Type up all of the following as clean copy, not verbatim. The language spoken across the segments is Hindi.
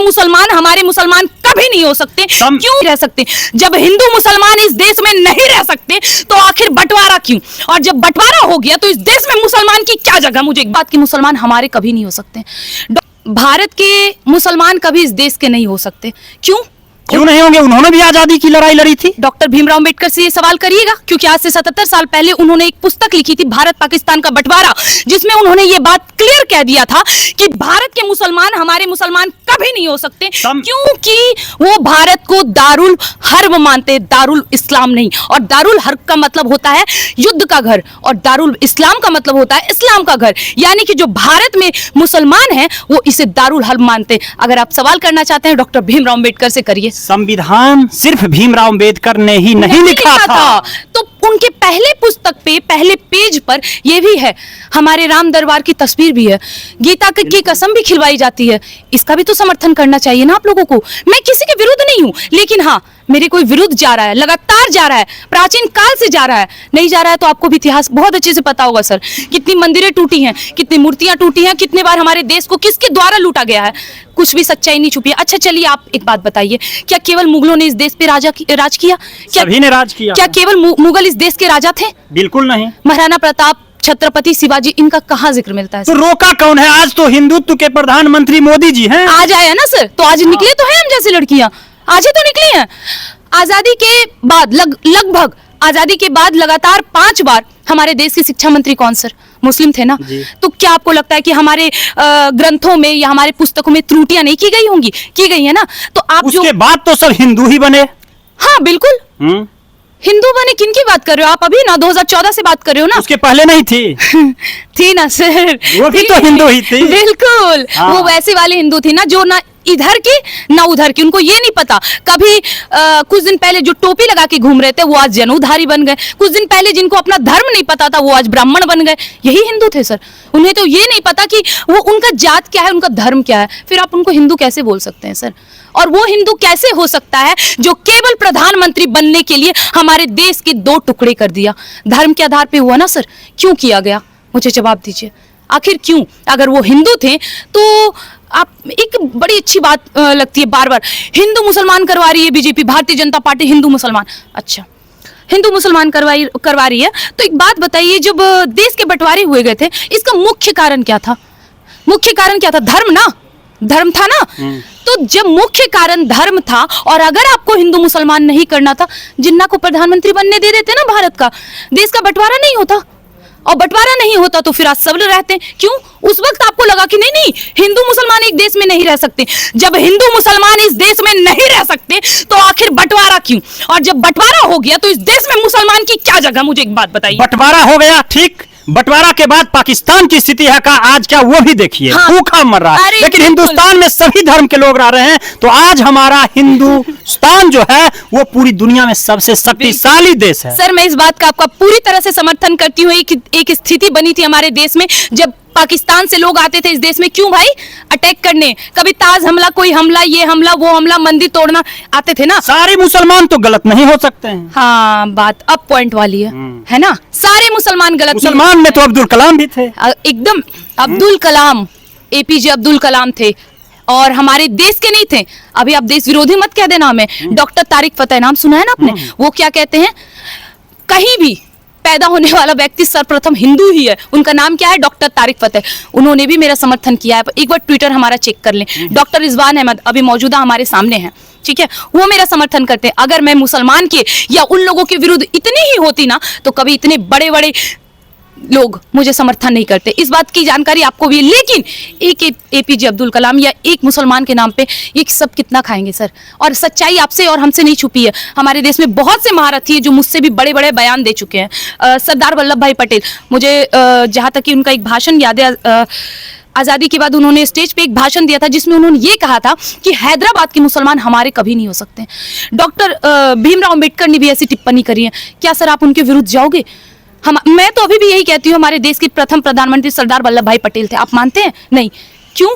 मुसलमान हमारे मुसलमान कभी नहीं हो सकते। क्यों रह सकते? जब हिंदू मुसलमान इस देश में नहीं रह सकते तो आखिर बंटवारा क्यों? और जब बंटवारा हो गया तो इस देश में मुसलमान की क्या जगह? मुझे एक बात की, मुसलमान हमारे कभी नहीं हो सकते। भारत के मुसलमान कभी इस देश के नहीं हो सकते। क्यों नहीं होंगे? उन्होंने भी आजादी की लड़ाई लड़ी थी। डॉक्टर भीमराव अंबेडकर से ये सवाल करिएगा, क्योंकि आज से 77 साल पहले उन्होंने एक पुस्तक लिखी थी, भारत पाकिस्तान का बंटवारा, जिसमें उन्होंने ये बात क्लियर कह दिया था कि भारत के मुसलमान हमारे मुसलमान कभी नहीं हो सकते, क्योंकि वो भारत को दारुल हर्ब मानते, दारुल इस्लाम नहीं। और दारुल हर्ब का मतलब होता है युद्ध का घर, और दारुल इस्लाम का मतलब होता है इस्लाम का घर। यानी कि जो भारत में मुसलमान है वो इसे दारुल हर्ब मानते। अगर आप सवाल करना चाहते हैं डॉक्टर भीमराव अंबेडकर से करिए। संविधान सिर्फ भीमराव अंबेडकर ने ही नहीं लिखा था। तो उनके पहले पुस्तक पे पहले पेज पर ये भी है, हमारे राम दरबार की तस्वीर भी है, गीता की कसम भी खिलवाई जाती है। इसका भी तो समर्थन करना चाहिए ना आप लोगों को। मैं किसी के विरुद्ध नहीं हूं, लेकिन हाँ, मेरे कोई विरुद्ध जा रहा है, लगातार जा रहा है, प्राचीन काल से जा रहा है। नहीं जा रहा है तो आपको भी इतिहास बहुत अच्छे से पता होगा सर, कितनी मंदिरें टूटी हैं, कितनी मूर्तियां टूटी हैं, कितने बार हमारे देश को किसके द्वारा लूटा गया है, कुछ भी सच्चाई नहीं छुपी है। अच्छा चलिए आप एक बात बताइए, क्या केवल मुगलों ने इस देश पे राज किया? सभी ने राज किया। क्या केवल मुगल इस देश के राजा थे? बिल्कुल नहीं। महाराणा प्रताप, छत्रपति शिवाजी, इनका कहाँ जिक्र मिलता है? तो रोका कौन है? आज तो हिंदुत्व के प्रधानमंत्री मोदी जी हैं। आज आए ना सर, तो आज निकले तो है हम जैसी लड़कियां, आज ही तो निकली हैं। आजादी के बाद लगभग आजादी के बाद लगातार 5 बार हमारे देश के शिक्षा मंत्री कौन सर? मुस्लिम थे ना। तो क्या आपको लगता है कि हमारे ग्रंथों में या हमारे पुस्तकों में त्रुटियां नहीं की गई होंगी? की गई है ना। तो आप उसके बाद तो सब हिंदू ही बने। हाँ बिल्कुल, हिंदू बने। किन की बात कर रहे हो आप? अभी ना 2014 से बात कर रहे हो ना? उसके पहले नहीं थी? थी ना सर, वो भी तो हिंदू ही थी। बिल्कुल। वो वैसे वाले हिंदू थी ना जो ना इधर की ना उधर की, उनको ये नहीं पता। कभी कुछ दिन पहले जो टोपी लगा के घूम रहे थे वो आज जनेऊधारी बन गए, कुछ दिन पहले जिनको अपना धर्म नहीं पता था वो आज ब्राह्मण बन गए। यही हिंदू थे सर। उन्हें तो ये नहीं पता कि वो उनका जात क्या है, उनका धर्म क्या है, फिर आप उनको हिंदू कैसे बोल सकते हैं सर? और वो हिंदू कैसे हो सकता है जो केवल प्रधानमंत्री बनने के लिए हमारे देश के 2 टुकड़े कर दिया? धर्म के आधार पे हुआ ना सर। क्यों किया गया? मुझे जवाब दीजिए, आखिर क्यों? अगर वो हिंदू थे तो आप, एक बड़ी अच्छी बात लगती है बार बार, हिंदू मुसलमान करवा रही है बीजेपी, भारतीय जनता पार्टी हिंदू मुसलमान। अच्छा, हिंदू मुसलमान करवा रही है, तो एक बात बताइए, जब देश के बंटवारे हुए गए थे इसका मुख्य कारण क्या था? मुख्य कारण क्या था? धर्म ना, धर्म था ना। तो जब मुख्य कारण धर्म था और अगर आपको हिंदू मुसलमान नहीं करना था, जिन्ना को प्रधानमंत्री बनने दे देते ना भारत का, देश का बंटवारा नहीं होता। और बंटवारा नहीं होता तो फिर आज सब रहते हैं। क्यों? उस वक्त आपको लगा कि नहीं हिंदू मुसलमान एक देश में नहीं रह सकते। जब हिंदू मुसलमान इस देश में नहीं रह सकते तो आखिर बंटवारा क्यों? और जब बंटवारा हो गया तो इस देश में मुसलमान की क्या जगह? मुझे एक बात बताइए। बंटवारा हो गया, ठीक। बंटवारा के बाद पाकिस्तान की स्थिति है का आज क्या, वो भी देखिए। हाँ, भूखा मर रहा है। लेकिन हिंदुस्तान में सभी धर्म के लोग रह रहे हैं। तो आज हमारा हिंदुस्तान जो है वो पूरी दुनिया में सबसे शक्तिशाली देश है। सर मैं इस बात का आपका पूरी तरह से समर्थन करती हूँ। एक स्थिति बनी थी हमारे देश में जब पाकिस्तान से लोग आते थे इस देश में, क्यों भाई? अटैक करने। कभी ताज हमला, कोई हमला, ये हमला, वो हमला, मंदिर तोड़ना, आते थे ना। सारे मुसलमान तो गलत नहीं हो सकते हैं। हाँ, बात अब पॉइंट वाली है ना। सारे मुसलमान गलत। मुसलमान में तो अब्दुल कलाम भी थे। एकदम, अब्दुल कलाम, एपीजे अब्दुल कलाम थे और हमारे देश के नहीं थे। अभी आप देश विरोधी मत कह देना हमें। डॉक्टर तारिक फतेह, नाम सुना है ना आपने? वो क्या कहते हैं, कहीं भी पैदा होने वाला व्यक्ति सर्वप्रथम हिंदू ही है। उनका नाम क्या है? डॉक्टर तारिक फतेह। उन्होंने भी मेरा समर्थन किया है। एक बार ट्विटर हमारा चेक कर लें। डॉक्टर रिजवान अहमद अभी मौजूदा हमारे सामने हैं, ठीक है, वो मेरा समर्थन करते हैं। अगर मैं मुसलमान के या उन लोगों के विरुद्ध इतनी ही होती ना तो कभी इतने बड़े बड़े लोग मुझे समर्थन नहीं करते। इस बात की जानकारी आपको भी है। लेकिन एक एपीजे अब्दुल कलाम या एक मुसलमान के नाम पे ये सब कितना खाएंगे सर? और सच्चाई आपसे और हमसे नहीं छुपी है। हमारे देश में बहुत से महारथी हैं जो मुझसे भी बड़े बड़े बयान दे चुके हैं। सरदार वल्लभ भाई पटेल, मुझे जहाँ तक कि उनका एक भाषण याद है, आज़ादी के बाद उन्होंने स्टेज पे एक भाषण दिया था जिसमें उन्होंने ये कहा था कि हैदराबाद के मुसलमान हमारे कभी नहीं हो सकते। डॉक्टर भीमराव अंबेडकर ने भी ऐसी टिप्पणी करी है। क्या सर आप उनके विरुद्ध जाओगे? मैं तो अभी भी यही कहती हूँ, हमारे देश के प्रथम प्रधानमंत्री सरदार वल्लभ भाई पटेल थे। आप मानते हैं? नहीं। क्यों?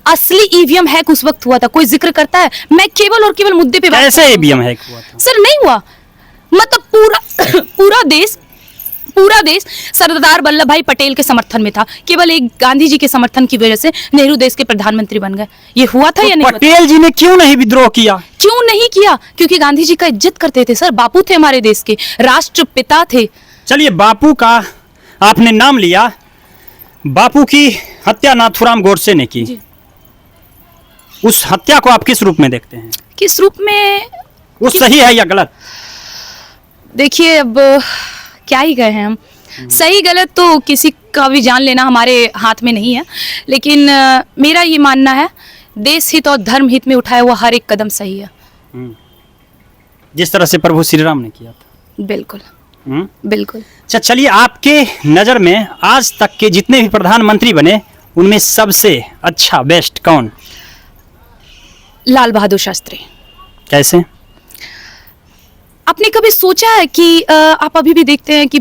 असली ईवीएम हैक उस वक्त हुआ था। कोई जिक्र करता है? मैं केवल और केवल मुद्दे पे कैसे ईवीएम हैक हुआ था? सर नहीं हुआ, मतलब पूरा पूरा देश सरदार वल्लभ भाई पटेल के समर्थन में था, केवल एक गांधी जी के समर्थन की वजह से नेहरू देश के प्रधानमंत्री बन गए। ये हुआ था या नहीं? पटेल जी ने क्यों नहीं विद्रोह किया? क्यों नहीं किया? क्योंकि गांधी जी का इज्जत करते थे सर, बापू थे हमारे देश के, राष्ट्रपिता थे। चलिए, बापू का आपने नाम लिया, बापू की हत्या नाथूराम गोडसे ने की। उस हत्या को आप किस रूप में देखते हैं? किस रूप में? वो सही है या गलत? देखिए, अब क्या ही कहें हम, सही गलत तो किसी का भी जान लेना हमारे हाथ में नहीं है, लेकिन मेरा ये मानना है देश हित और धर्म हित में उठाया हुआ हर एक कदम सही है। जिस तरह से प्रभु श्री राम ने किया था। बिल्कुल बिल्कुल। अच्छा, चलिए, आपके नजर में आज तक के जितने भी प्रधानमंत्री बने उनमें सबसे अच्छा बेस्ट कौन? लाल बहादुर शास्त्री। कैसे? आपने कभी सोचा है कि आप अभी भी देखते हैं कि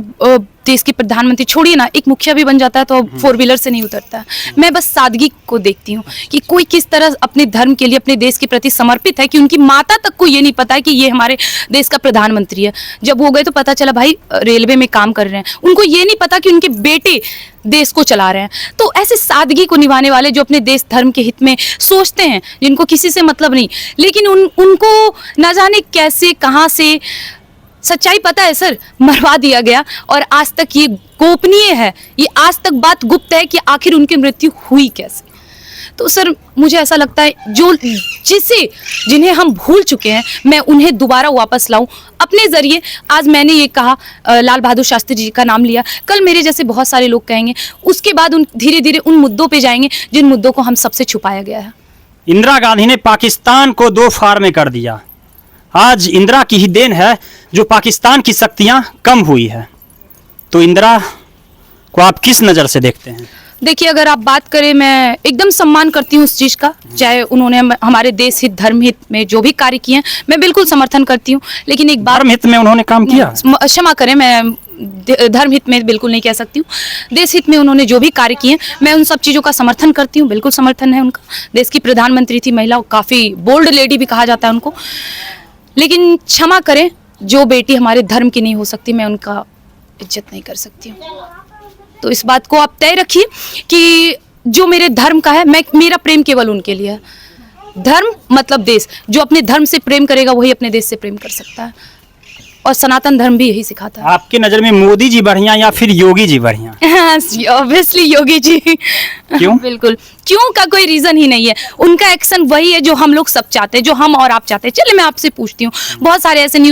देश के प्रधानमंत्री छोड़िए ना, एक मुखिया भी बन जाता है तो 4 व्हीलर से नहीं उतरता है। मैं बस सादगी को देखती हूँ कि कोई किस तरह अपने धर्म के लिए, अपने देश के प्रति समर्पित है कि उनकी माता तक को ये नहीं पता है कि ये हमारे देश का प्रधानमंत्री है। जब हो गए तो पता चला भाई रेलवे में काम कर रहे हैं, उनको ये नहीं पता कि उनके बेटे देश को चला रहे हैं। तो ऐसे सादगी को निभाने वाले जो अपने देश धर्म के हित में सोचते हैं, जिनको किसी से मतलब नहीं, लेकिन उनको ना जाने कैसे कहाँ से सच्चाई पता है सर, मरवा दिया गया। और आज तक ये गोपनीय है, ये आज तक बात गुप्त है कि आखिर उनकी मृत्यु हुई कैसे। तो सर मुझे ऐसा लगता है जिन्हें हम भूल चुके हैं, मैं उन्हें दोबारा वापस लाऊं अपने जरिए। आज मैंने ये कहा, लाल बहादुर शास्त्री जी का नाम लिया, कल मेरे जैसे बहुत सारे लोग कहेंगे, उसके बाद धीरे धीरे उन मुद्दों पे जाएंगे जिन मुद्दों को हम सबसे छुपाया गया है। इंदिरा गांधी ने पाकिस्तान को 2 फाड़ में कर दिया। आज इंदिरा की ही देन है जो पाकिस्तान की शक्तियां कम हुई है। तो इंदिरा को आप किस नज़र से देखते हैं? देखिए, अगर आप बात करें, मैं एकदम सम्मान करती हूँ उस चीज़ का, चाहे उन्होंने हमारे देश हित धर्म हित में जो भी कार्य किए हैं, मैं बिल्कुल समर्थन करती हूँ। लेकिन एक बात, धर्म हित में उन्होंने काम किया, क्षमा करें, मैं धर्म हित में बिल्कुल नहीं कह सकती हूँ, देश हित में उन्होंने जो भी कार्य किए मैं उन सब चीज़ों का समर्थन करती हूँ, बिल्कुल समर्थन है उनका। देश की प्रधानमंत्री थी महिला, काफ़ी बोल्ड लेडी भी कहा जाता है उनको। लेकिन क्षमा करें, जो बेटी हमारे धर्म की नहीं हो सकती, मैं उनका इज्जत नहीं कर सकती हूँ। तो इस बात को आप तय रखिए कि जो मेरे धर्म का है, मेरा प्रेम केवल उनके लिए है। धर्म मतलब देश, जो अपने धर्म से प्रेम करेगा वही अपने देश से प्रेम कर सकता है, और सनातन धर्म भी यही सिखाता है। आपकी नज़र में मोदी जी बढ़िया या फिर योगी जी बढ़िया? ऑब्वियसली योगी जी। क्यों? बिल्कुल, क्यों का कोई रीजन ही नहीं है। उनका एक्शन वही है जो हम लोग सब चाहते हैं, जो हम और आप चाहते हैं। चलिए मैं आपसे पूछती हूँ, बहुत सारे ऐसे न्यूज